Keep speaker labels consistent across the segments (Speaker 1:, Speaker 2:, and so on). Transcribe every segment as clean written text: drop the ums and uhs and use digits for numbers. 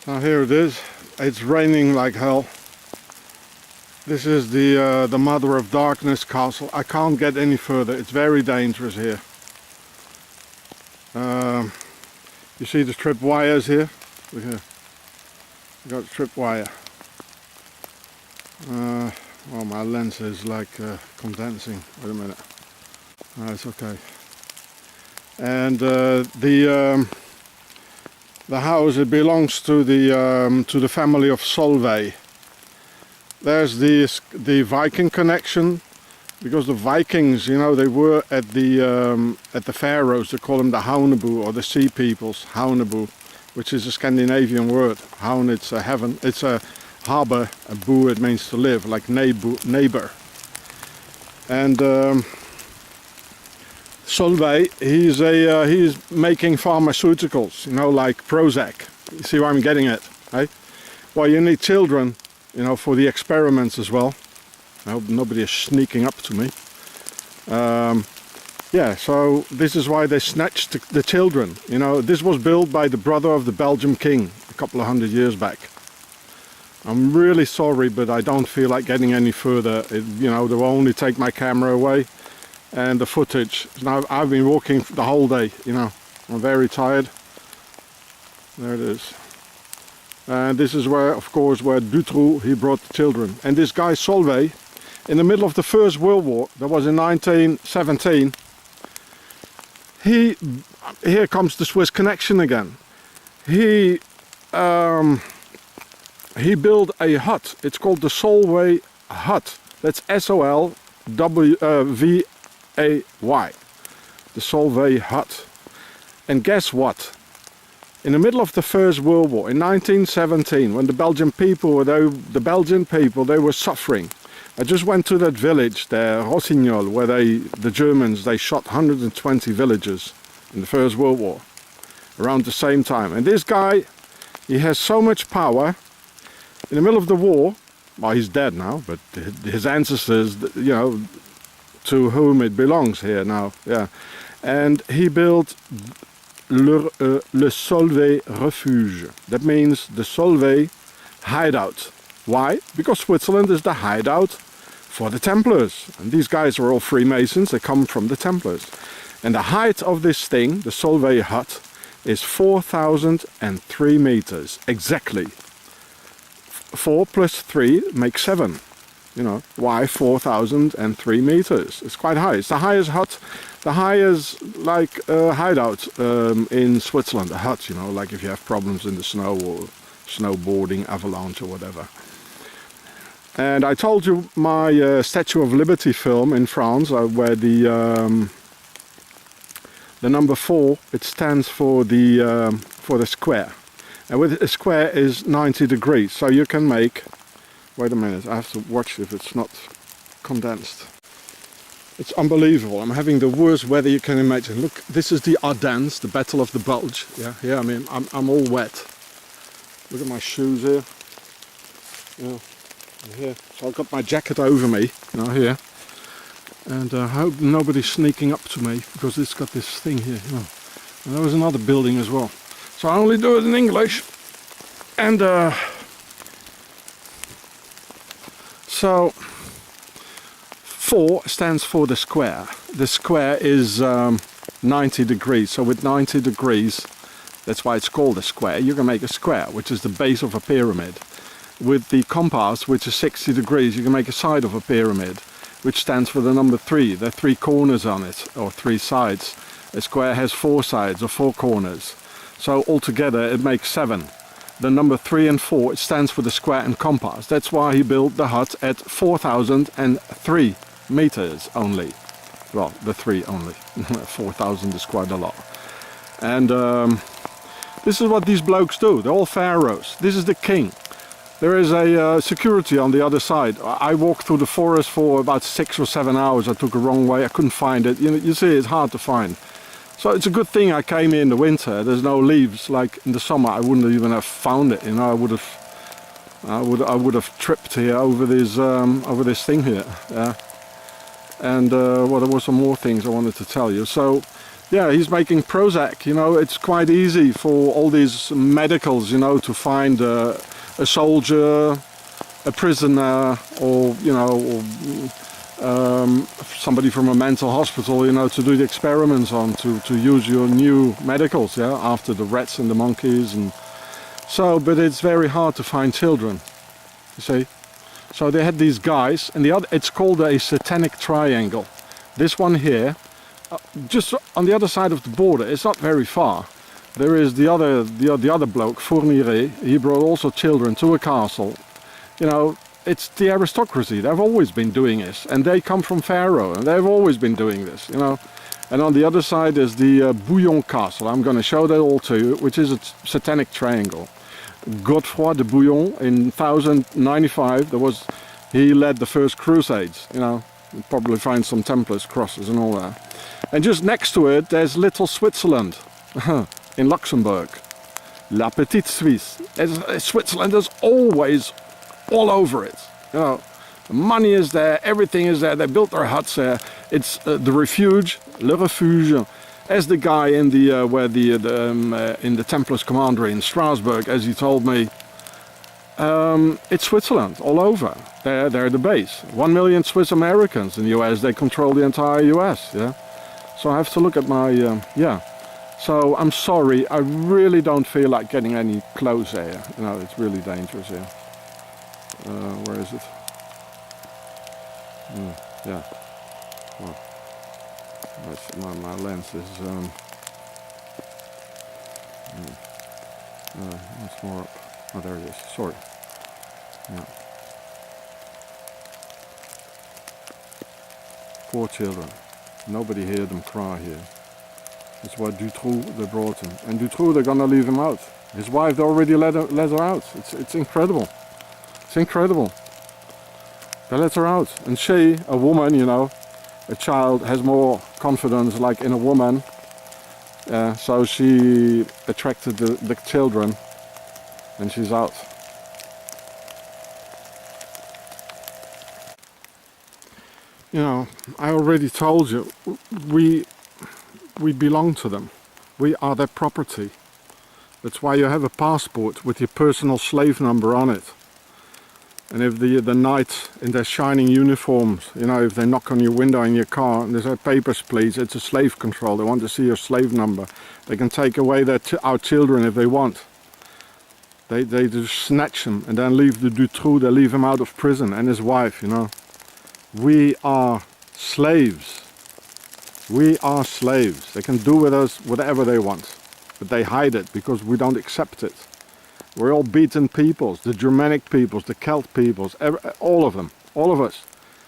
Speaker 1: Now here it is. It's raining like hell. This is the Mother of Darkness castle. I can't get any further. It's very dangerous here. You see the trip wires here? Look here. You got a trip wire. Well, my lens is like condensing. Wait a minute. It's okay. And the house, it belongs to the family of Solveig. There's the Viking connection, because the Vikings, you know, they were at the Faroes. They call them the Haunebu, or the Sea Peoples, Haunebu, which is a Scandinavian word. Haun, it's a heaven, it's a harbor, a bu, it means to live, like neighbor. And Solveig, he's making pharmaceuticals, you know, like Prozac. You see where I'm getting at, right? Well, you need children, you know, for the experiments as well. I hope nobody is sneaking up to me. Yeah, so this is why they snatched the children. You know, this was built by the brother of the Belgian king a couple of 100 years back. I'm really sorry, but I don't feel like getting any further. You know, they will only take my camera away and the footage. Now I've been walking the whole day, you know. I'm very tired. There it is. And this is where, of course, where Dutroux, he brought the children. And this guy Solveig, in the middle of the First World War, that was in 1917, here comes the Swiss connection again. He built a hut. It's called the Solveig hut. That's S-O-L-V-A-Y. The Solveig hut. And guess what? In the middle of the First World War, in 1917, when the Belgian people, they were suffering. I just went to that village there, Rossignol, where the Germans, they shot 120 villagers in the First World War, around the same time. And this guy, he has so much power. In the middle of the war, well, he's dead now, but his ancestors, you know, to whom it belongs here now, yeah. And he built le Solveig refuge. That means the Solveig hideout. Why? Because Switzerland is the hideout for the Templars. And these guys are all Freemasons, they come from the Templars. And the height of this thing, the Solveig hut, is 4,003 meters, exactly. 4 plus 3 makes 7. You know, why 4,003 meters? It's quite high. It's the highest hut, the highest hideout in Switzerland. A hut, you know, like if you have problems in the snow or snowboarding, avalanche or whatever. And I told you my Statue of Liberty film in France, where the number 4, it stands for the square. And with a square is 90 degrees, so you can make, wait a minute, I have to watch if it's not condensed. It's unbelievable. I'm having the worst weather you can imagine. Look, this is the Ardennes, the Battle of the Bulge. Yeah, I mean, I'm all wet. Look at my shoes here. Yeah, here. So I've got my jacket over me, you know, here. And I hope nobody's sneaking up to me, because it's got this thing here. You know. And there was another building as well. So I only do it in English. And so 4 stands for the square. The square is 90 degrees. So with 90 degrees, that's why it's called a square. You can make a square, which is the base of a pyramid. With the compass, which is 60 degrees, you can make a side of a pyramid, which stands for the number 3. There are 3 corners on it, or 3 sides. A square has 4 sides, or 4 corners. So altogether it makes 7. The number 3 and 4, it stands for the square and compass. That's why he built the hut at 4,003 meters only. Well, the 3 only. 4,000 is quite a lot. And this is what these blokes do. They're all pharaohs. This is the king. There is a security on the other side. I walked through the forest for about 6 or 7 hours. I took a wrong way. I couldn't find it. You see, it's hard to find. So it's a good thing I came here in the winter. There's no leaves. Like in the summer, I wouldn't even have found it. You know, I would have tripped here over this thing here. Yeah. And well, there were some more things I wanted to tell you. So Yeah, he's making Prozac. You know, it's quite easy for all these medicals, you know, to find a soldier, a prisoner, or, you know, somebody from a mental hospital, you know, to do the experiments on, to use your new medicals, yeah, after the rats and the monkeys. And so, but it's very hard to find children, you see. So they had these guys, and the other, it's called a Satanic triangle. This one here, just on the other side of the border, it's not very far. There is the other bloke, Fourniret. He brought also children to a castle. You know, it's the aristocracy. They've always been doing this, and they come from Pharaoh, and they've always been doing this. You know, and on the other side is the Bouillon Castle. I'm going to show that all to you, which is a Satanic triangle. Godefroy de Bouillon in 1095. He led the first crusades. You know, you'll probably find some Templars crosses and all that. And just next to it, there's little Switzerland in Luxembourg. La Petite Suisse. Switzerland is always all over it. You know, the money is there, everything is there. They built their huts there. It's the refuge, le refuge, as the guy in the in the Templars commandery in Strasbourg, as he told me. It's Switzerland all over. They're the base. 1 million Swiss Americans in the US. They control the entire US. Yeah. So I have to look at my yeah. So I'm sorry. I really don't feel like getting any closer here. You know, it's really dangerous here. Where is it? Yeah. Well, my lens is it's more up. Oh, there it is. Sorry. Yeah. Poor children. Nobody heard them cry here. That's why Dutroux, they brought him. And Dutroux, they're gonna leave him out. His wife, they already let her out. It's incredible. It's incredible. They let her out. And she, a woman, you know, a child has more confidence like in a woman. So she attracted the children. And she's out. You know, I already told you, we belong to them. We are their property. That's why you have a passport with your personal slave number on it. And if the knights in their shining uniforms, you know, if they knock on your window in your car and they say, papers please, it's a slave control, they want to see your slave number. They can take away our children if they want. They just snatch him and then leave the Dutroux, they leave him out of prison, and his wife, you know. We are slaves. We are slaves. They can do with us whatever they want, but they hide it because we don't accept it. We're all beaten peoples, the Germanic peoples, the Celt peoples, all of them, all of us.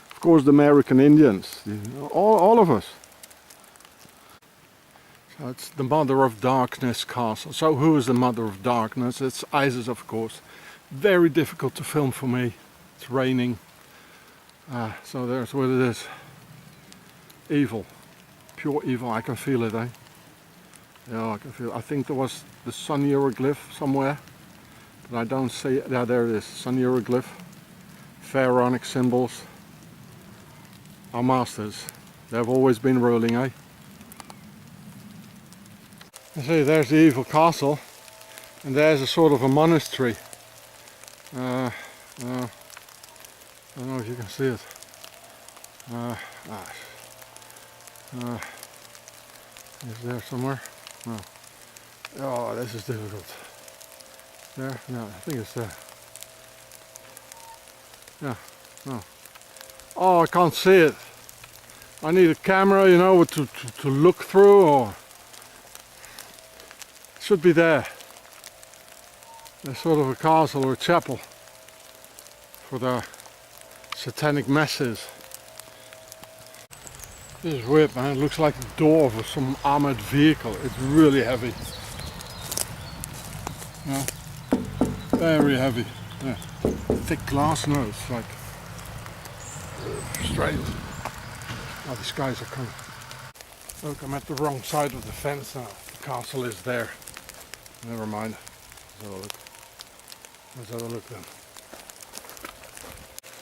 Speaker 1: Of course the American Indians, all of us. So it's the Mother of Darkness castle. So who is the Mother of Darkness? It's Isis, of course. Very difficult to film for me. It's raining. So there's what it is. Evil. Pure evil. I can feel it, eh? Yeah, I can feel it. I think there was the sun hieroglyph somewhere. But I don't see it. Yeah, there it is. Sun hieroglyph. Pharaonic symbols. Our masters. They've always been ruling, eh? You see, there's the evil castle, and there's a sort of a monastery. I don't know if you can see it. Is there somewhere? No. Oh, this is difficult. There? No, I think it's there. Yeah, no. Oh, I can't see it. I need a camera, you know, to look through, or... Should be there. There's sort of a castle or a chapel for the satanic masses. This is weird, man. It looks like the door of some armored vehicle. It's really heavy. Yeah. Very heavy. Yeah. Thick glass, no, it's like straight. Oh, these guys are coming. Look, I'm at the wrong side of the fence now. The castle is there. Never mind. Let's have a look. Let's have a look then.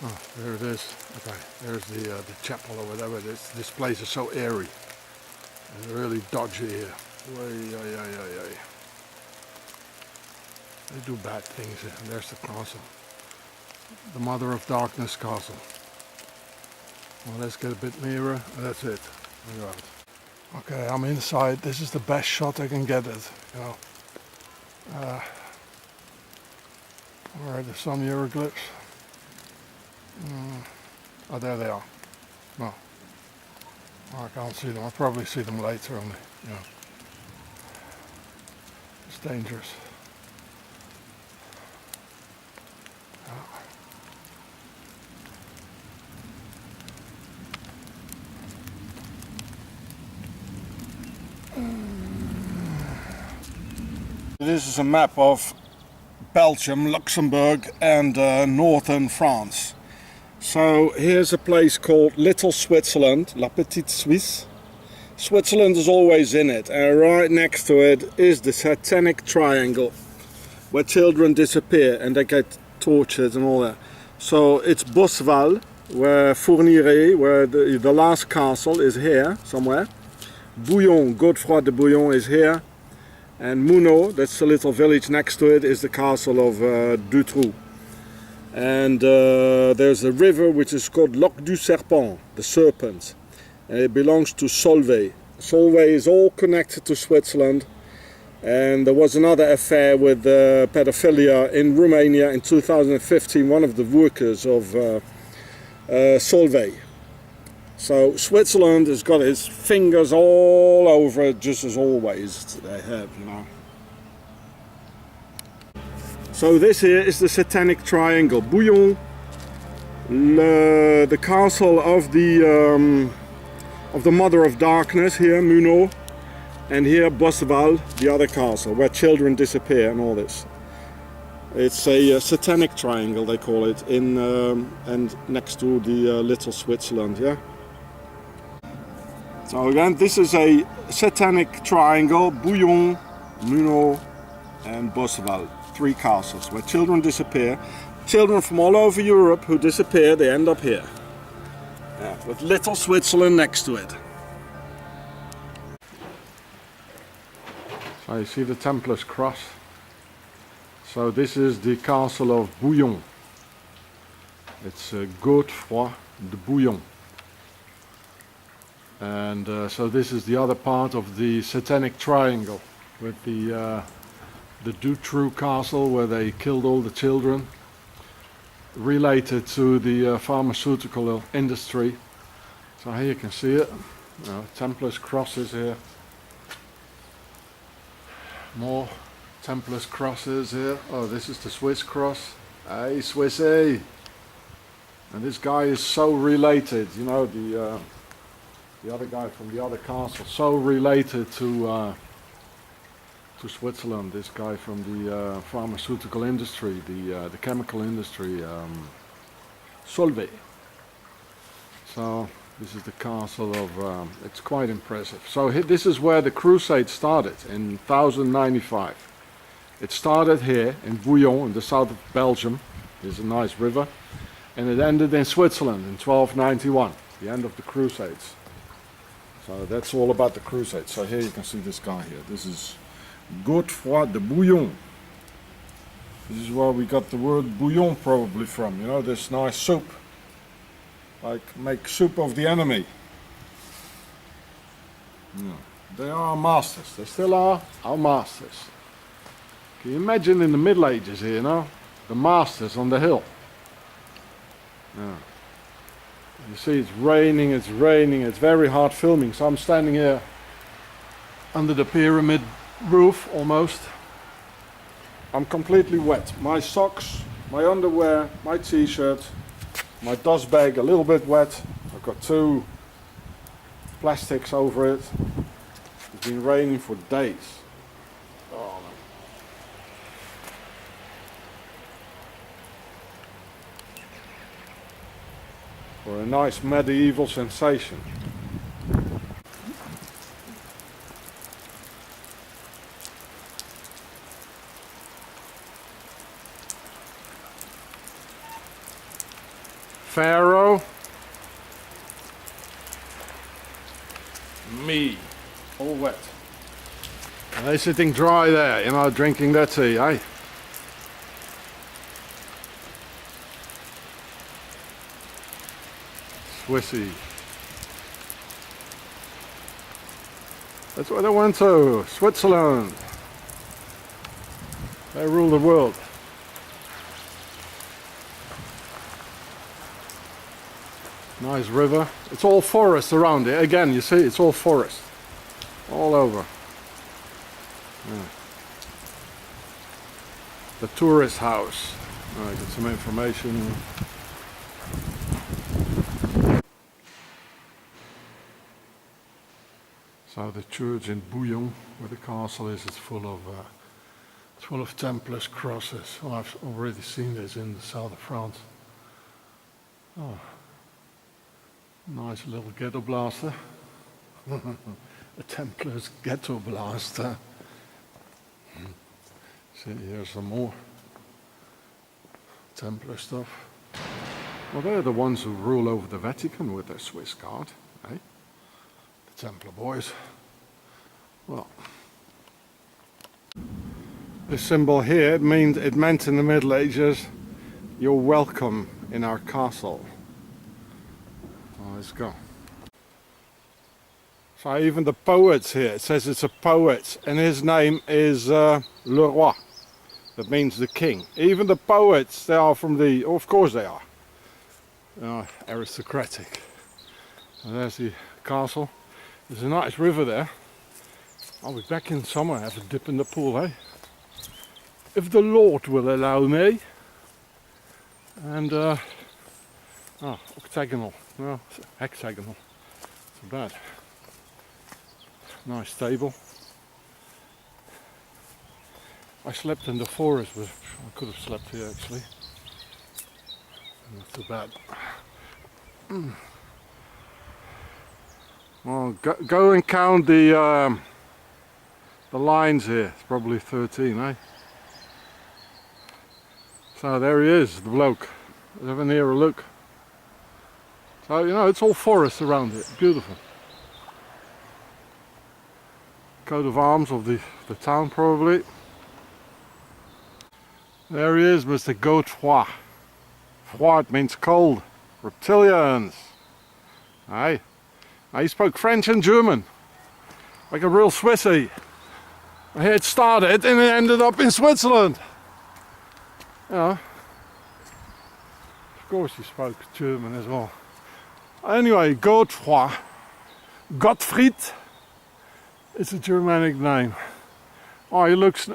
Speaker 1: Oh, there it is. Okay, there's the chapel or whatever it is. This place is so airy. It's really dodgy here. Way. They do bad things here. There's the castle. The Mother of Darkness castle. Well, let's get a bit nearer. That's it. Okay, I'm inside. This is the best shot I can get at. You know. Where are the sun hieroglyphs? Oh, there they are. No. I can't see them. I'll probably see them later only. Yeah. It's dangerous. This is a map of Belgium, Luxembourg and northern France. So here's a place called Little Switzerland, La Petite Suisse. Switzerland is always in it, and right next to it is the Satanic triangle, where children disappear and they get tortured and all that. So it's Bosval, where Fourniret, where the last castle is here somewhere. Bouillon, Godefroy de Bouillon is here. And Munot, that's the little village next to it, is the castle of Dutroux. And there's a river which is called Lac du Serpent, the serpent. And it belongs to Solvay. Solvay is all connected to Switzerland. And there was another affair with pedophilia in Romania in 2015, one of the workers of Solvay. So Switzerland has got its fingers all over it, just as always they have, you know. So this here is the Satanic triangle. Bouillon, the castle of the Mother of Darkness here, Munot, and here Bosval, the other castle where children disappear and all this. It's a Satanic triangle, they call it, in and next to the Little Switzerland, yeah. So again, this is a Satanic triangle, Bouillon, Munot and Bosval. 3 castles where children disappear. Children from all over Europe who disappear, they end up here. Yeah, with Little Switzerland next to it. So you see the Templars cross. So this is the castle of Bouillon. It's Godefroy de Bouillon. And so this is the other part of the Satanic triangle with the Dutroux castle where they killed all the children, related to the pharmaceutical industry. So here you can see it. Templars crosses here. More Templars crosses here. Oh, this is the Swiss cross. Hey, Swissy! And this guy is so related, you know, the other guy from the other castle, so related to Switzerland. This guy from the pharmaceutical industry, the chemical industry, Solvay. So this is the castle of. It's quite impressive. So this is where the crusade started in 1095. It started here in Bouillon, in the south of Belgium. There's a nice river, and it ended in Switzerland in 1291. The end of the crusades. So that's all about the crusade. So here you can see this guy here. This is Godefroy de Bouillon. This is where we got the word bouillon probably from. You know, this nice soup. Like make soup of the enemy. Yeah. They are our masters. They still are our masters. Can you imagine in the Middle Ages here, you know? The masters on the hill. Yeah. You see it's raining, it's very hard filming, so I'm standing here under the pyramid roof almost. I'm completely wet. My socks, my underwear, my t-shirt, my dust bag a little bit wet. I've got 2 plastics over it. It's been raining for days. Oh, man. For a nice medieval sensation. Pharaoh, me, all wet. And they're sitting dry there, you know, drinking their tea, eh? Swissy. That's where they went to, Switzerland. They rule the world. Nice river. It's all forest around it. Again, you see, it's all forest. All over. Yeah. The tourist house. I get some information. So the church in Bouillon, where the castle is, it's full of Templars crosses. Oh, I've already seen this in the south of France. Oh, nice little ghetto blaster. A Templar's ghetto blaster. See, here's some more Templar stuff. Well, they're the ones who rule over the Vatican with their Swiss guard, eh? The Templar boys. Well, this symbol here, it meant in the Middle Ages, you're welcome in our castle. Well, let's go. So even the poets here, it says it's a poet, and his name is Le Roi. That means the king. Even the poets, they are from the, oh, of course they are, aristocratic. And there's the castle. There's a nice river there. I'll be back in summer, have a dip in the pool, eh? If the Lord will allow me. And, octagonal, well, hexagonal, too bad. Nice table. I slept in the forest, but I could have slept here actually. Not too bad. Well, go and count the lines here. It's probably 13, eh? So there he is, the bloke. Let's have a nearer look. So, you know, it's all forest around it. Beautiful. Coat of arms of the town, probably. There he is, Mr. Godefroy. Froid means cold. Reptilians. Aye. He spoke French and German. Like a real Swissy. Here it started and it ended up in Switzerland. Yeah. Of course he spoke German as well. Anyway, Godefroy. Gottfried. It's a Germanic name. Oh, he looks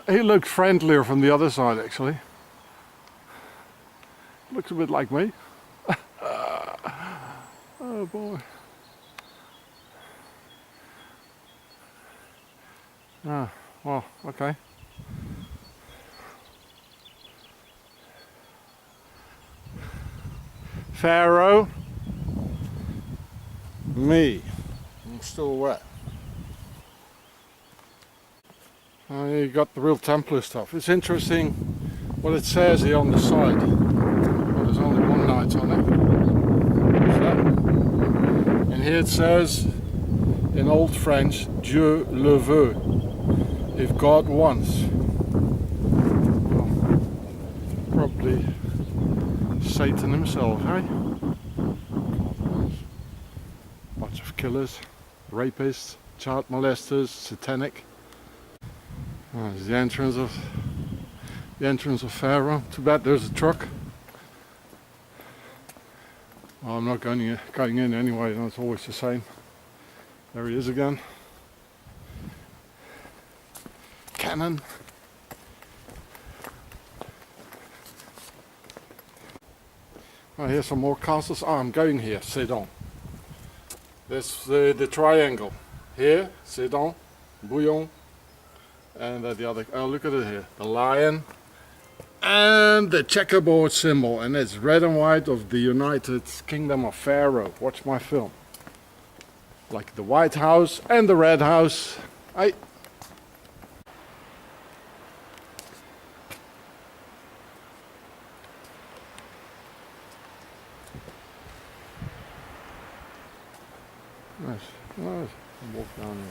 Speaker 1: friendlier from the other side actually. Looks a bit like me. Oh boy. Ah, well, okay. Pharaoh. Me. I'm still wet. You got the real Templar stuff. It's interesting what it says here on the side. Well, there's only one night on it. What's that? And here it says in Old French, Dieu le veut. If God wants. Well, probably Satan himself, eh? Bunch of killers, rapists, child molesters, satanic. Oh, there's the entrance of Pharaoh. Too bad there's a truck. Well, I'm not going in anyway. It's always the same. There he is again. Cannon. Oh, here's some more castles. Oh, I'm going here. Sedan. There's the triangle. Here, Sedan, Bouillon. And the other, oh look at it here, the lion and the checkerboard symbol, and it's red and white of the United Kingdom of Pharaoh. Watch my film. Like the White House and the Red House. Aye. Nice, nice. Walk down here.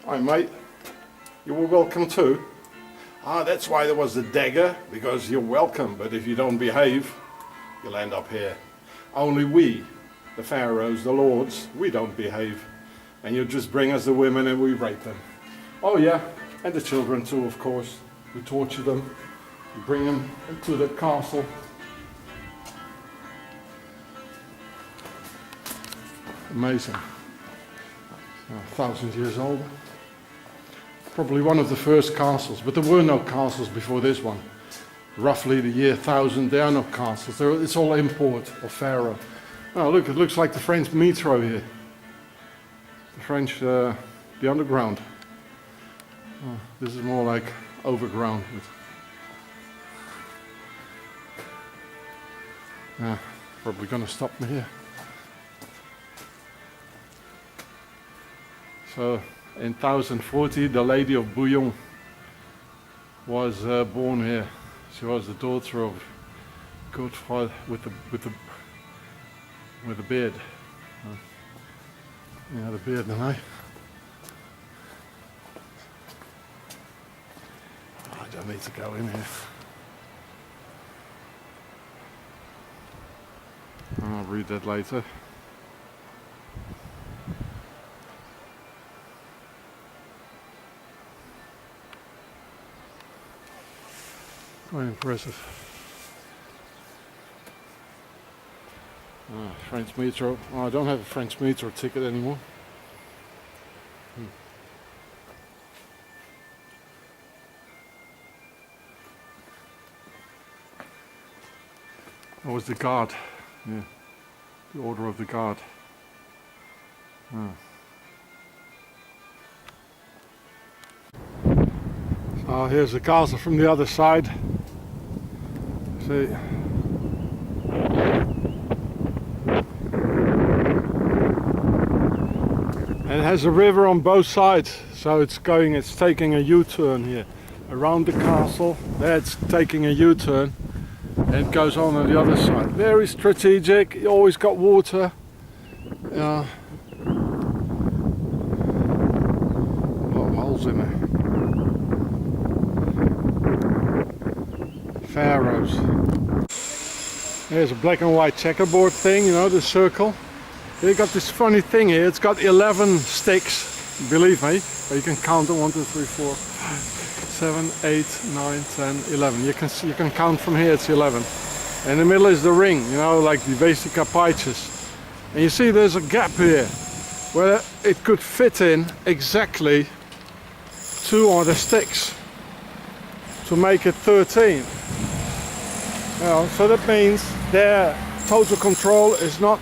Speaker 1: Hi mate, you were welcome too. Ah, that's why there was the dagger, because you're welcome, but if you don't behave, you'll end up here. Only we, the pharaohs, the lords, we don't behave. And you just bring us the women and we rape them. Oh yeah, and the children too, of course. We torture them, we bring them into the castle. Amazing. 1,000 years old. Probably one of the first castles, but there were no castles before this one. Roughly the year 1000, there are no castles. It's all import of Pharaoh. Oh look, it looks like the French metro here. The French, the underground. Oh, this is more like overground. Yeah, probably gonna stop me here. So in 1040, the Lady of Bouillon was born here. She was the daughter of Godfather with the beard. Yeah, the beard, and I don't need to go in here. I'll read that later. Quite impressive. French metro. Oh, I don't have a French metro ticket anymore. That was the guard. Yeah, the order of the guard. So here's the castle from the other side. See. And it has a river on both sides, so it's taking a U-turn here. Around the castle, there it's taking a U-turn, and it goes on the other side. Very strategic, you always got water. A lot of holes in there. Pharaohs. There's a black and white checkerboard thing, you know, the circle. They got this funny thing here, it's got 11 sticks, believe me, but you can count them, 1, 2, 3, 4, 7, 8, 9, 10, 11. You can count from here, it's 11. And in the middle is the ring, you know, like the Vesica Pisces. And you see there's a gap here, where it could fit in exactly 2 other sticks to make it 13. You know, so that means their total control has not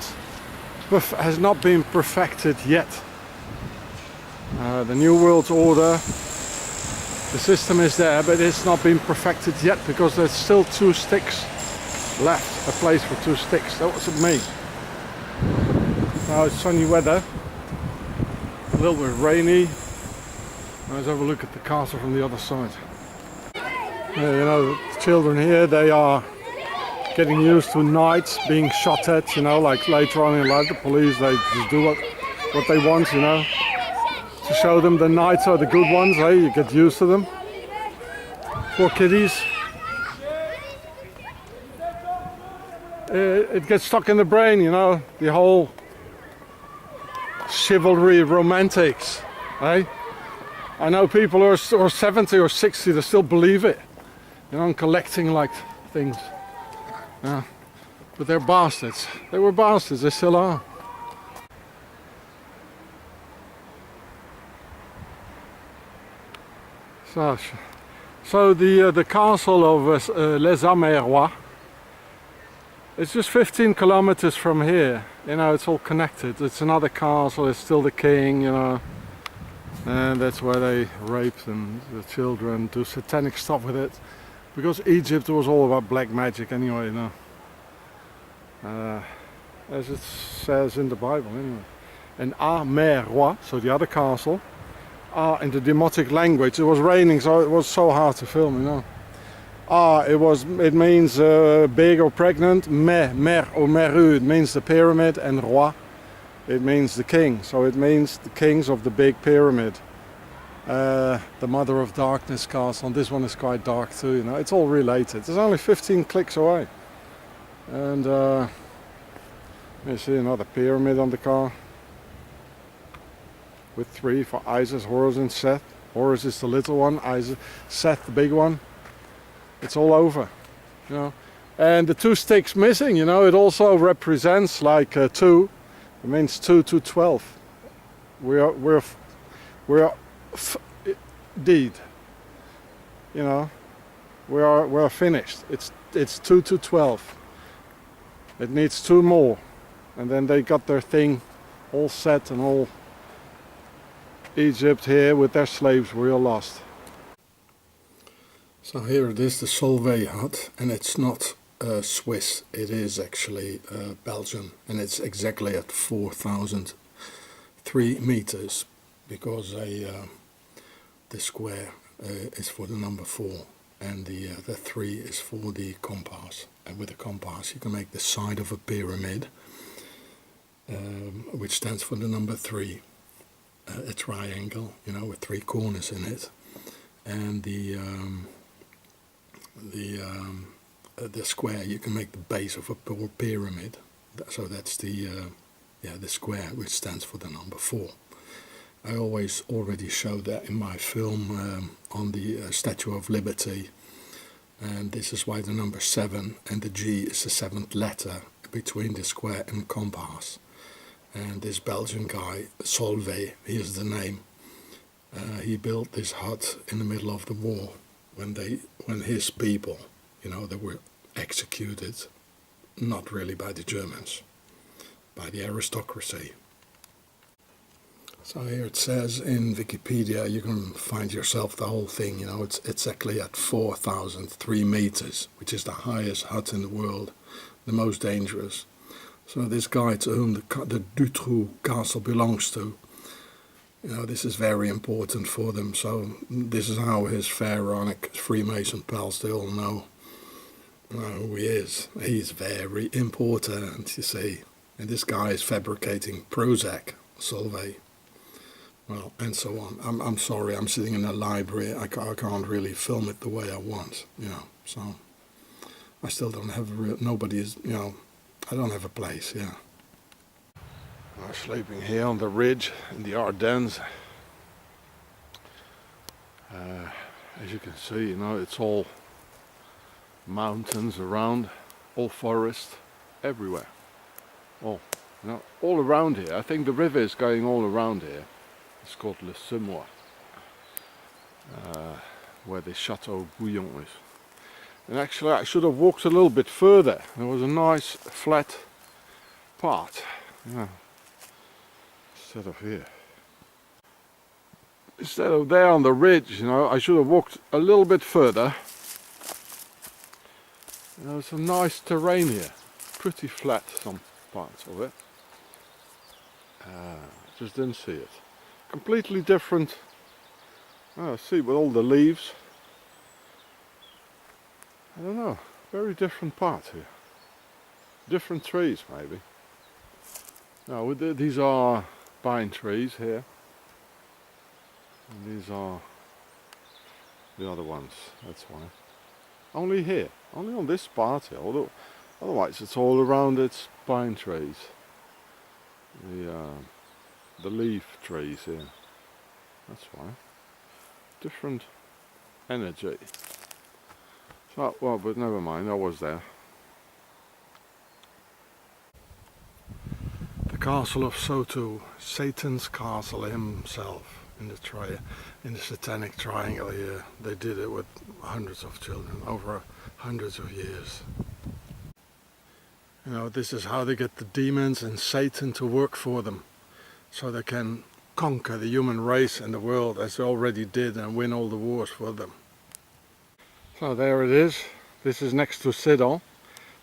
Speaker 1: been perfected yet. The New World Order, the system is there, but it's not been perfected yet because there's still 2 sticks left, a place for 2 sticks. That was me. Now it's sunny weather, a little bit rainy. Let's have a look at the castle from the other side. You know, the children here, they are getting used to knights being shot at, you know, like later on in life, the police, they just do what they want, you know, to show them the knights are the good ones, eh? You get used to them. Poor kiddies. It gets stuck in the brain, you know, the whole chivalry romantics, eh? I know people who are 70 or 60 that still believe it, you know, and collecting like things. Yeah, but they're bastards. They were bastards, they still are. So the castle of Les Amérois, it's just 15 kilometers from here. You know, it's all connected. It's another castle, it's still the king, you know. And that's where they rape them, the children, do satanic stuff with it. Because Egypt was all about black magic anyway, you know. As it says in the Bible anyway. and A, mer, roi, so the other castle. A in the Demotic language. It was raining, so it was so hard to film, you know. A, it means big or pregnant. Mer or meru, it means the pyramid, and roi, it means the king. So it means the kings of the big pyramid. The Mother of Darkness castle, and this one is quite dark too, you know. It's all related. It's only 15 clicks away. And you see another pyramid on the car. With 3 for Isis, Horus and Seth. Horus is the little one, Isis, Seth the big one. It's all over, you know. And the 2 sticks missing, you know, it also represents like 2. It means 2 to 12. We're deed, you know. We're finished. It's 2 to 12. It needs 2 more, and then they got their thing all set, and all Egypt here with their slaves were all lost. So here it is, the Solvay hut, and it's not Swiss, it is actually Belgium, and it's exactly at 4,003 meters, because the square is for the number 4, and the 3 is for the compass. And with a compass you can make the side of a pyramid, which stands for the number 3, a triangle, you know, with 3 corners in it, and the square you can make the base of a pyramid. So that's the square, which stands for the number 4. I already showed that in my film on the Statue of Liberty, and this is why the number 7 and the G is the 7th letter between the square and compass. And this Belgian guy, Solvay, here's the name, he built this hut in the middle of the war when his people, you know, they were executed, not really by the Germans, by the aristocracy. So here it says in Wikipedia, you can find yourself the whole thing, you know, it's exactly at 4,003 meters, which is the highest hut in the world, the most dangerous. So this guy to whom the Dutroux castle belongs to, you know, this is very important for them. So this is how his pharaonic Freemason pals, they all know who he is. He's very important, you see. And this guy is fabricating Prozac, Solvay. Well, and so on. I'm sorry, I'm sitting in a library. I can't really film it the way I want, you know. So I still don't have nobody is, you know, I don't have a place, yeah. I'm sleeping here on the ridge in the Ardennes. As you can see, you know, it's all mountains around, all forest, everywhere. All, you know, all around here. I think the river is going all around here. It's called Le Semois, where the Chateau Bouillon is. And actually I should have walked a little bit further. There was a nice flat part, yeah, instead of here. Instead of there on the ridge, you know, I should have walked a little bit further. There's some nice terrain here, pretty flat some parts of it. Just didn't see it. Completely different, see, with all the leaves. I don't know, very different part here. Different trees maybe. Now these are pine trees here. And these are the other ones, that's why. Only here, only on this part here, although otherwise it's all around, it's pine trees. The leaf trees here, that's why. Different energy. So, well, but never mind, I was there. The castle of Soto, Satan's castle himself, in the Satanic triangle here. They did it with hundreds of children over hundreds of years. You know, this is how they get the demons and Satan to work for them, so they can conquer the human race and the world as they already did and win all the wars for them. So there it is. This is next to Sidon.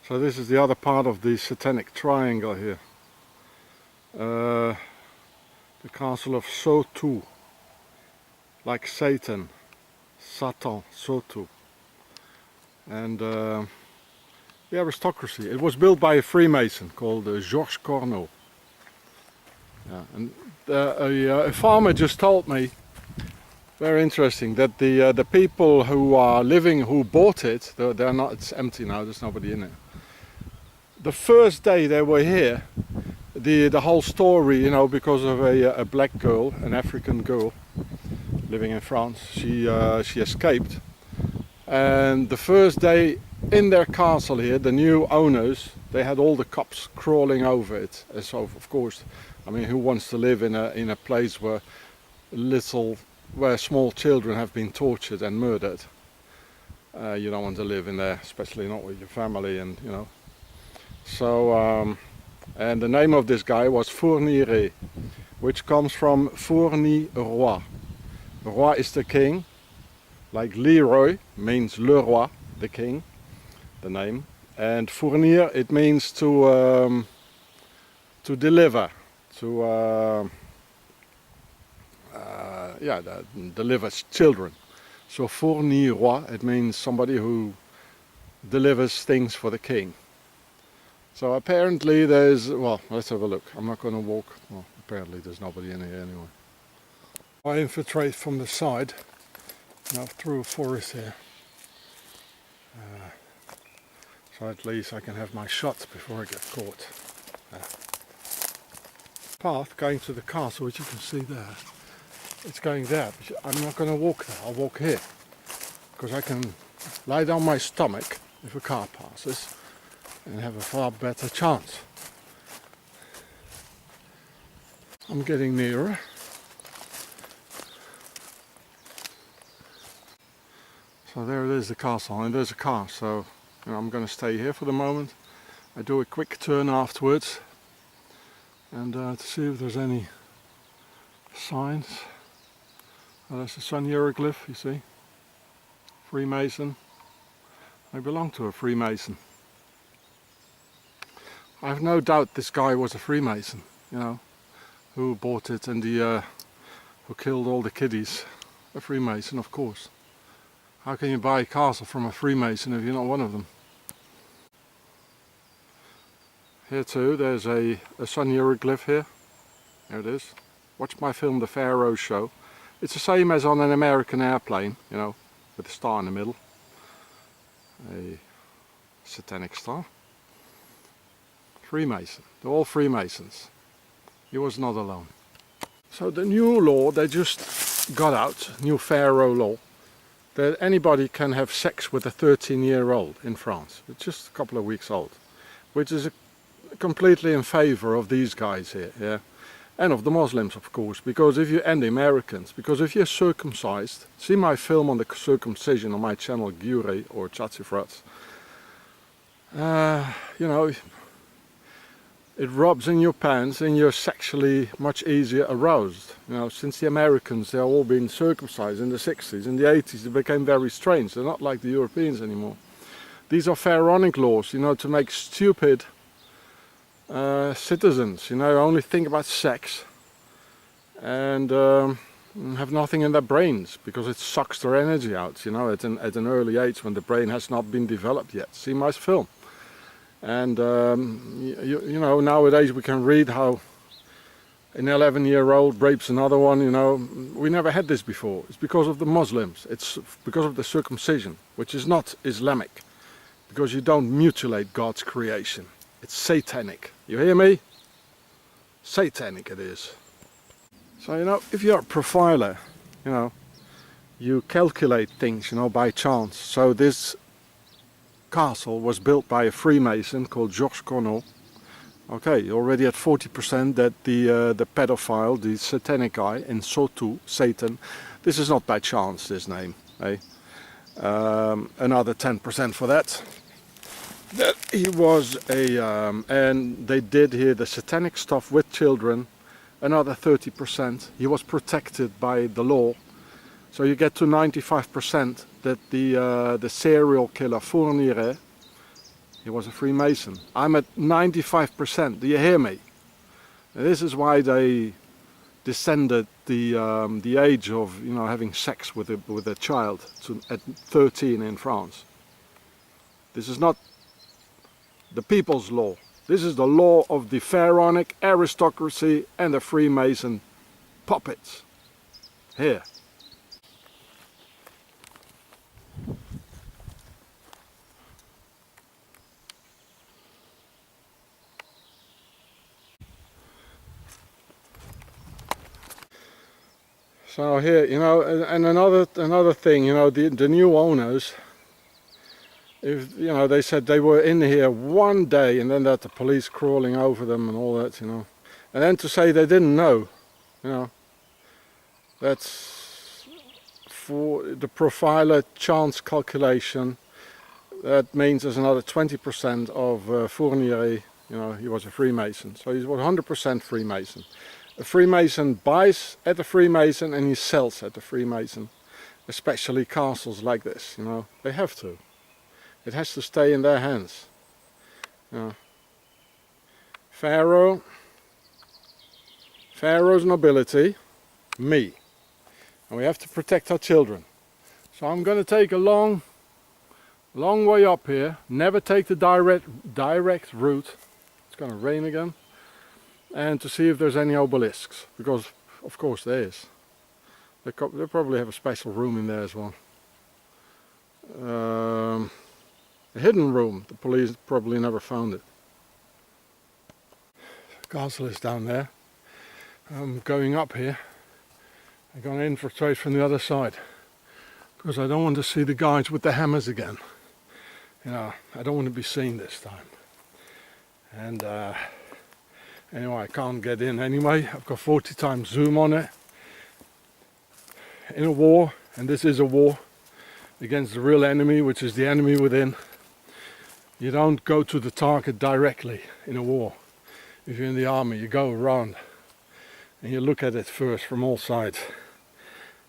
Speaker 1: So this is the other part of the Satanic triangle here. The castle of Sautou, like Satan, Satan, Sautou. And the aristocracy. It was built by a Freemason called Georges Corneau. Yeah, and a farmer just told me, very interesting, that the people who are living, who bought it, they're not. It's empty now. There's nobody in it. The first day they were here, the whole story, you know, because of a black girl, an African girl, living in France, she escaped, and the first day in their castle here, the new owners, they had all the cops crawling over it. And so, of course, I mean, who wants to live in a place where small children have been tortured and murdered? You don't want to live in there, especially not with your family, and you know. So, and the name of this guy was Fourniret, which comes from Fourni Roi. Roi is the king, like Leroy means le roi, the king, the name, and fournir, it means to deliver, to deliver children. So fournir roi, it means somebody who delivers things for the king. So apparently there's, well, let's have a look. I'm not going to walk. Well, apparently there's nobody in here anyway. I infiltrate from the side, now through a forest here. So at least I can have my shot before I get caught. Path going to the castle, which you can see there. It's going there, but I'm not going to walk there. I'll walk here, because I can lie down my stomach if a car passes and have a far better chance. I'm getting nearer. So there it is, the castle, and there's a car, so you know, I'm going to stay here for the moment. I do a quick turn afterwards and to see if there's any signs. Oh, there's a sun hieroglyph, you see. Freemason. I belong to a Freemason. I have no doubt this guy was a Freemason, you know, who bought it and who killed all the kiddies. A Freemason, of course. How can you buy a castle from a Freemason if you're not one of them? Here too, there's a sun hieroglyph here. There it is. Watch my film The Pharaoh Show. It's the same as on an American airplane, you know, with a star in the middle. A Satanic star. Freemason. They're all Freemasons. He was not alone. So the new law they just got out, new Pharaoh law, that anybody can have sex with a 13-year-old in France. It's just a couple of weeks old, which is completely in favor of these guys here, yeah, and of the Muslims, of course, because if you, and the Americans, because if you're circumcised, see my film on the circumcision on my channel Gure or Chatsifrats, you know, it rubs in your pants and you're sexually much easier aroused. You know, since the Americans, they've all been circumcised in the 60s, in the 80s, it became very strange. They're not like the Europeans anymore. These are pharaonic laws, you know, to make stupid citizens, you know, only think about sex and have nothing in their brains, because it sucks their energy out, you know, at an early age when the brain has not been developed yet. See my film. And you know, nowadays we can read how an 11-year-old rapes another one, you know. We never had this before. It's because of the Muslims. It's because of the circumcision, which is not Islamic, because you don't mutilate God's creation. It's satanic. You hear me? Satanic it is. So, you know, if you're a profiler, you know, you calculate things, you know, by chance. So this castle was built by a Freemason called Georges Corneau. Okay, already at 40% that the pedophile, the satanic guy in Sautou, Satan, this is not by chance, this name, eh? Another 10% for that. That he was and they did here the satanic stuff with children, another 30%. He was protected by the law, so you get to 95% that the serial killer Fourniret, he was a Freemason. I'm at 95%. Do you hear me? This is why they descended the age of, you know, having sex with a child at 13 in France. This is not the people's law. This is the law of the pharaonic aristocracy and the Freemason puppets. Here. So here, you know, and another thing, you know, the new owners, if, you know, they said they were in here one day and then that the police crawling over them and all that, you know. And then to say they didn't know, you know, that's for the profiler chance calculation. That means there's another 20% of Fournier, you know, he was a Freemason. So he's 100% Freemason. A Freemason buys at the Freemason and he sells at the Freemason. Especially castles like this, you know, they have to. It has to stay in their hands. You know. Pharaoh's nobility, me. And we have to protect our children. So I'm going to take a long way up here, never take the direct route. It's going to rain again. And to see if there's any obelisks, because of course there is. They probably have a special room in there as well. A hidden room, the police probably never found it. The castle is down there. I'm going up here. I'm going to infiltrate from the other side, because I don't want to see the guys with the hammers again. You know, I don't want to be seen this time. And anyway, I can't get in anyway. I've got 40 times zoom on it. In a war, and this is a war against the real enemy, which is the enemy within, you don't go to the target directly in a war. If you're in the army, you go around and you look at it first from all sides.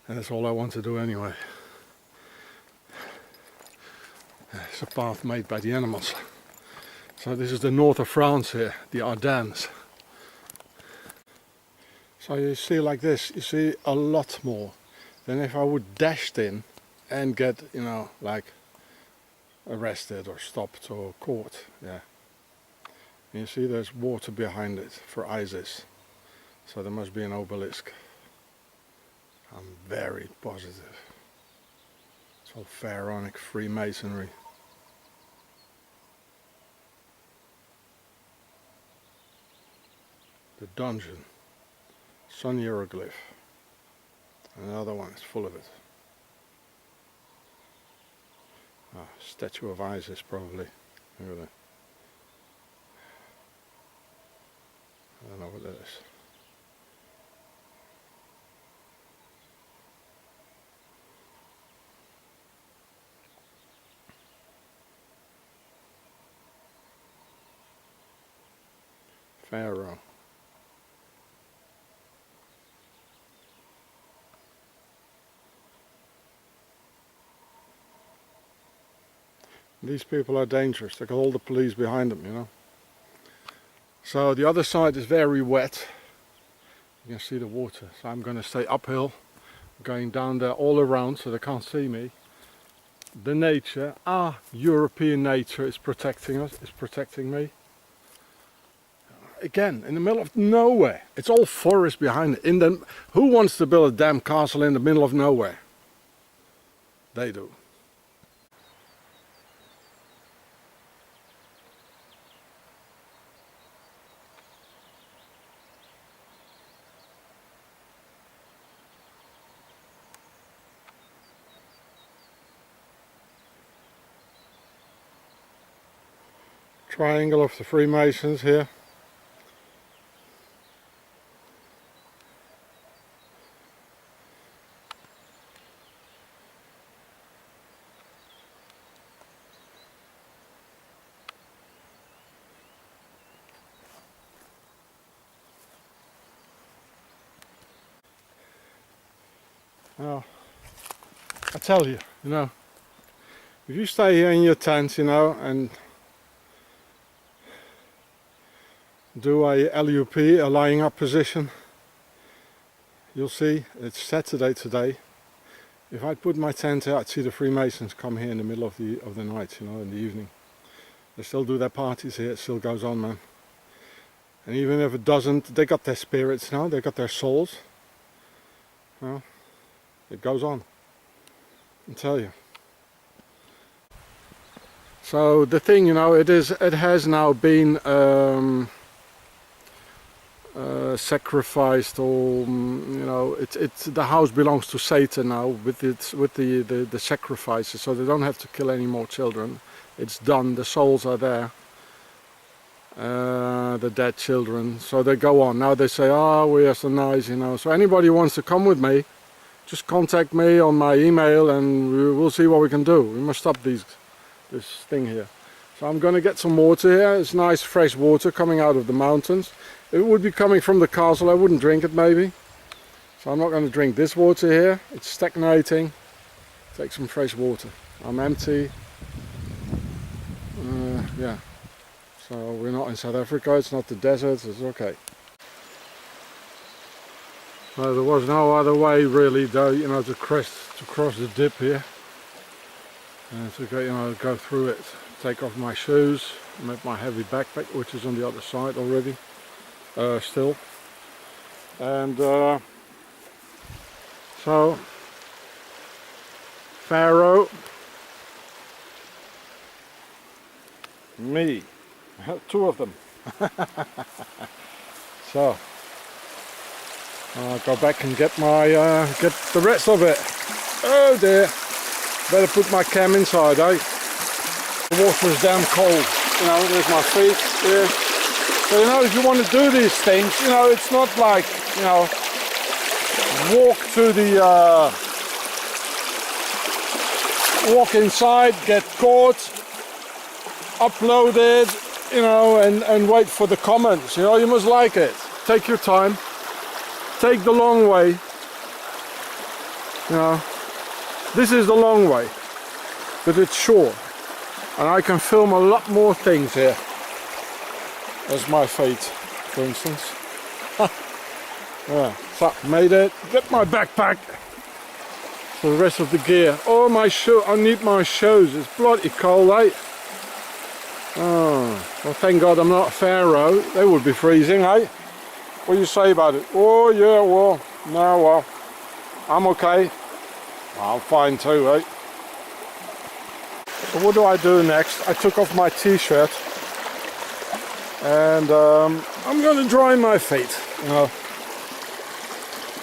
Speaker 1: And that's all I want to do anyway. It's a path made by the animals. So this is the north of France here, the Ardennes. So you see like this, you see a lot more than if I would dash in and get, you know, like arrested or stopped or caught. Yeah. And you see there's water behind it for ISIS. So there must be an obelisk. I'm very positive. It's all pharaonic Freemasonry. The dungeon. Sun hieroglyph. Another one is full of it. Ah, statue of Isis probably. Look at that. I don't know what that is. Pharaoh. These people are dangerous. They got all the police behind them, you know. So the other side is very wet. You can see the water. So I'm going to stay uphill, going down there all around so they can't see me. The nature, our European nature is protecting us, is protecting me. Again, in the middle of nowhere. It's all forest behind it. Who wants to build a damn castle in the middle of nowhere? They do. Triangle of the Freemasons here. Well, I tell you, you know, if you stay here in your tent, you know, and do a LUP, a lying up position, You'll see, it's Saturday today. If I put my tent out, I'd see the Freemasons come here in the middle of the night, you know, in the evening. They still do their parties here, it still goes on, man. And even if it doesn't, they got their spirits now, they got their souls. Well, it goes on, I tell you. So the thing, you know, it has now been sacrificed, or you know, the house belongs to Satan now with the sacrifices, so they don't have to kill any more children. It's done, the souls are there, the dead children, so they go on. Now they say, oh, we are so nice, you know. So anybody who wants to come with me, just contact me on my email and we'll see what we can do. We must stop this thing here. So I'm going to get some water here. It's nice fresh water coming out of the mountains. If it would be coming from the castle, I wouldn't drink it maybe. So I'm not going to drink this water here. It's stagnating. Take some fresh water. I'm empty. Yeah. So we're not in South Africa, it's not the desert, it's okay. Well, there was no other way really, though, you know, to cross the dip here. And to go, you know, go through it. Take off my shoes, make my heavy backpack, which is on the other side already, still. And so, Pharaoh, me, two of them. So, I'll go back and get my, get the rest of it. Oh dear, better put my cam inside, eh? The water is damn cold, you know, there's my feet here. So, you know, if you want to do these things, you know, it's not like, you know, walk to the, walk inside, get caught, upload it, you know, and wait for the comments, you know, you must like it. Take your time, take the long way, you know, this is the long way, but it's short. And I can film a lot more things here. That's my fate, for instance. Yeah, so made it. Get my backpack for the rest of the gear. Oh, my shoe! I need my shoes. It's bloody cold, eh? Oh, well, thank God I'm not Pharaoh. They would be freezing, eh? What do you say about it? Oh yeah, well, no, well, I'm okay. I'm fine too, eh? So what do I do next? I took off my t-shirt and I'm going to dry my feet, you know.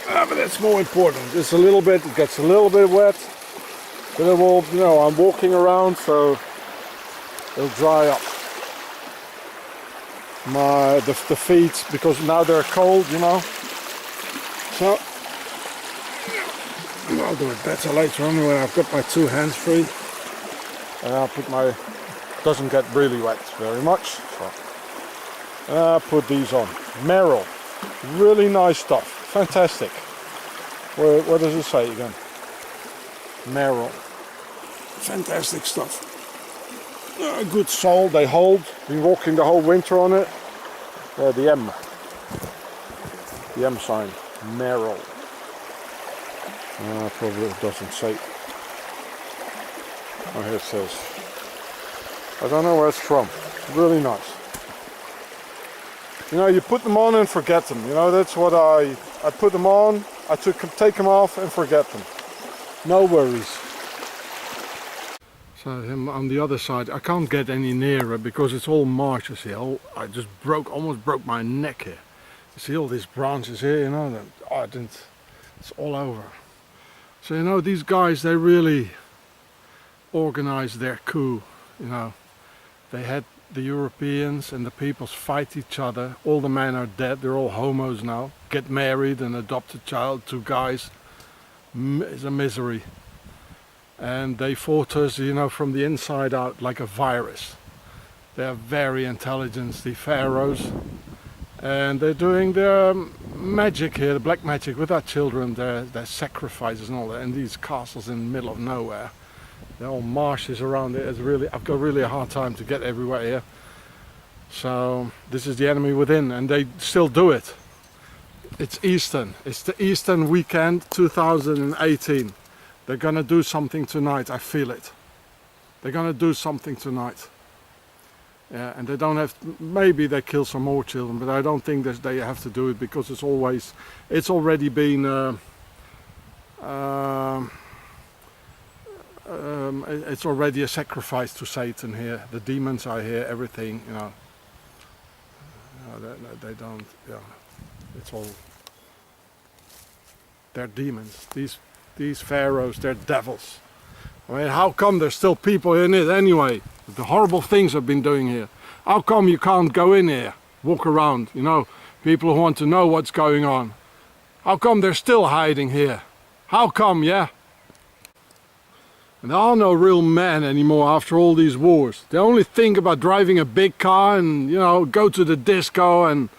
Speaker 1: But that's more important. It's a little bit, it gets a little bit wet, but it will, you know, I'm walking around, so it'll dry up. The feet, because now they're cold, you know. So I'll do it better later on when I've got my two hands free. And I'll put my, doesn't get really wet very much, so I'll put these on. Merrill, really nice stuff, fantastic. What does it say again? Merrill, fantastic stuff. Good sole, they hold, been walking the whole winter on it. The M sign, Merrill. Probably it doesn't say. Oh, here it says. I don't know where it's from. Really nice. You know, you put them on and forget them. You know, that's what I put them on, I take them off and forget them. No worries. So on the other side, I can't get any nearer because it's all marshes here. I just almost broke my neck here. You see all these branches here, you know, it's all over. So, you know, these guys, they really organized their coup, you know. They had the Europeans and the peoples fight each other. All the men are dead, they're all homos now. Get married and adopt a child, two guys. It's a misery. And they fought us, you know, from the inside out like a virus. They are very intelligent, the pharaohs. And they're doing their magic here, the black magic with our children, their sacrifices and all that, in these castles in the middle of nowhere. There are all marshes around it. I've got really a hard time to get everywhere here. So this is the enemy within, and they still do it. It's Eastern. It's the Eastern weekend 2018. They're gonna do something tonight, I feel it. They're gonna do something tonight. Yeah, and they don't have to, maybe they kill some more children, but I don't think that they have to do it because it's already been it's already a sacrifice to Satan here. The demons are here, everything, you know. They don't, yeah, it's all, they're demons. These pharaohs, they're devils. I mean, how come there's still people in it anyway? The horrible things I've been doing here. How come you can't go in here, walk around, you know, people who want to know what's going on? How come they're still hiding here? How come, yeah? And there are no real men anymore after all these wars. They only think about driving a big car and, you know, go to the disco and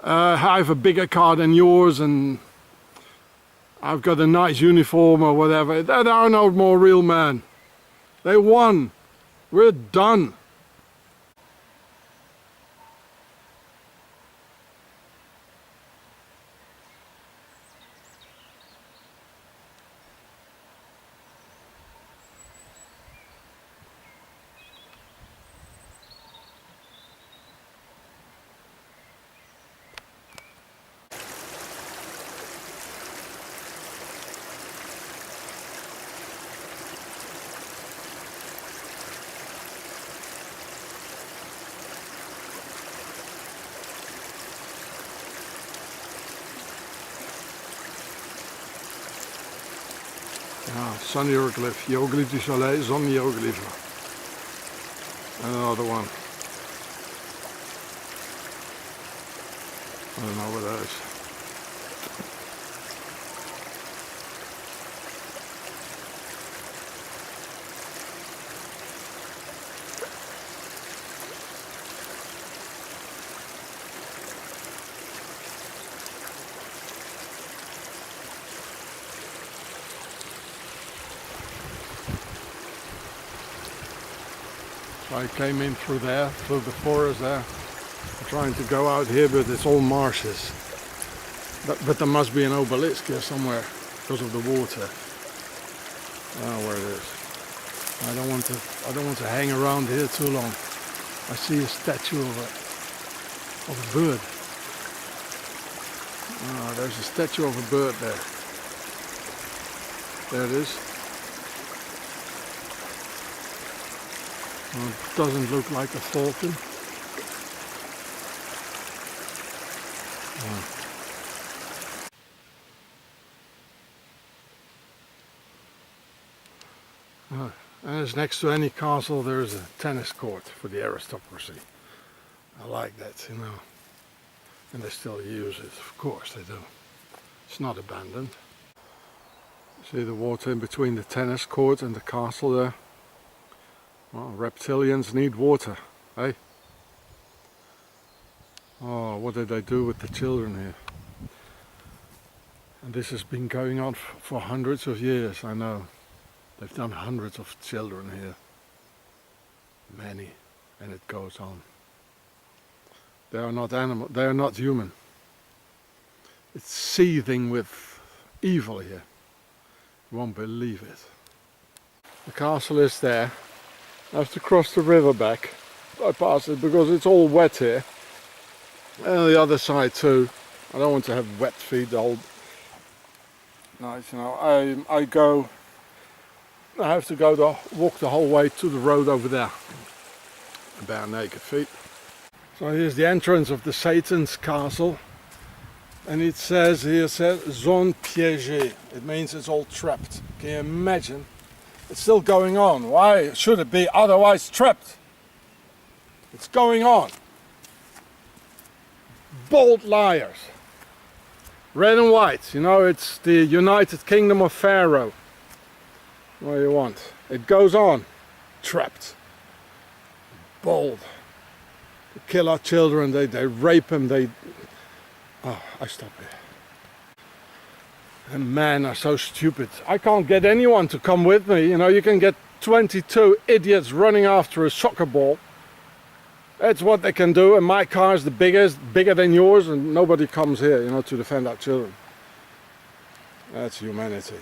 Speaker 1: have a bigger car than yours and I've got a nice uniform or whatever. There are no more real men. They won. We're done. Ja, sun hieroglyph, hieroglyph du soleil, zon hieroglyph. And another one. I don't know what that is. I came in through there, through the forest there. I'm trying to go out here, but it's all marshes. But there must be an obelisk here somewhere because of the water. Oh, where it is. I don't want to hang around here too long. I see a statue of a bird. Oh, there's a statue of a bird there. There it is. Well, it doesn't look like a falcon. And as next to any castle there is a tennis court for the aristocracy. I like that, you know. And they still use it, of course they do. It's not abandoned. See the water in between the tennis court and the castle there? Well, reptilians need water, eh? Oh, what did they do with the children here? And this has been going on for hundreds of years, I know. They've done hundreds of children here. Many, and it goes on. They are not animal, they are not human. It's seething with evil here. You won't believe it. The castle is there. I have to cross the river back. I pass it because it's all wet here. And the other side too. I don't want to have wet feet the whole night, you know. I have to go walk the whole way to the road over there. Bare naked feet. So here's the entrance of the Satan's castle. And it says here, zone piégée. It means it's all trapped. Can you imagine? It's still going on. Why should it be otherwise trapped? It's going on. Bold liars. Red and white, you know, it's the United Kingdom of Pharaoh. What do you want? It goes on. Trapped. Bold. They kill our children, they rape them, Oh, I stop here. And men are so stupid. I can't get anyone to come with me. You know, you can get 22 idiots running after a soccer ball. That's what they can do, and my car is the biggest, bigger than yours, and nobody comes here, you know, to defend our children. That's humanity.